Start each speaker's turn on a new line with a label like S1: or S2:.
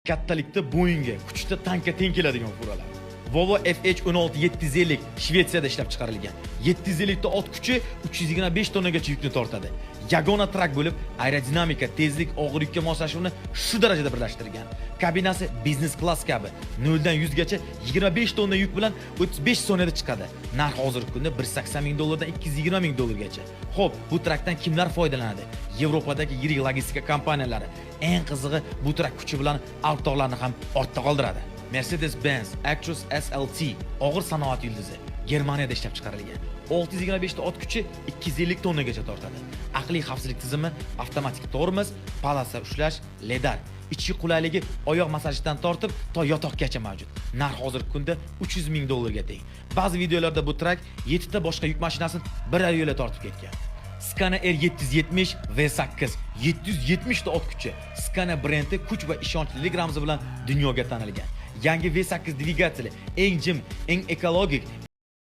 S1: kattalikda Boeingga, kuchda tankka teng keladigan furalar. Volvo FH16 750 Shvetsiyada ishlab chiqarilgan. 750 ta ot kuchi 325 tonnagacha yukni tortadi. Yagona trak bo'lib, aerodinamika, tezlik, og'ir yukka moslashuvni shu darajada birlashtirgan. Kabinasi biznes klass kabi 0 dan 100 gacha 25 tonna yuk bilan 35 soniyada chiqadi. Narx hozirgi kunda $180,000 dan $220,000gacha. Xo'p, bu trakdan kimlar foydalanadi? Yevropadagi yirik logistika kompaniyalari. Eng qizig'i, bu trak kuchi bilan Alp tog'larini ham ortda qoldiradi. Mercedes-Benz Actros SLT og'ir sanoat yulduzi Germaniyada ishlab chiqarilgan. 625 ta ot kuchi 250 tonnagacha tortadi. Aqliy xavfsizlik tizimi, avtomatik tormoz, palasa ushlash, lidar. Ichki qulayligi oyoq massajidan tortib to yotoqgacha mavjud. Narx hozirgi kunda $300,000 ga teng. Ba'zi videolarda bu trak 7 ta boshqa yuk mashinasini bir yo'la tortib ketgan. Scania R770 V8 770 ta ot kuchi. Scania brendi kuch va ishonchlilik ramzi bilan dunyoga tanilgan. Yangi V8 dvigateli eng jim, eng ekologik,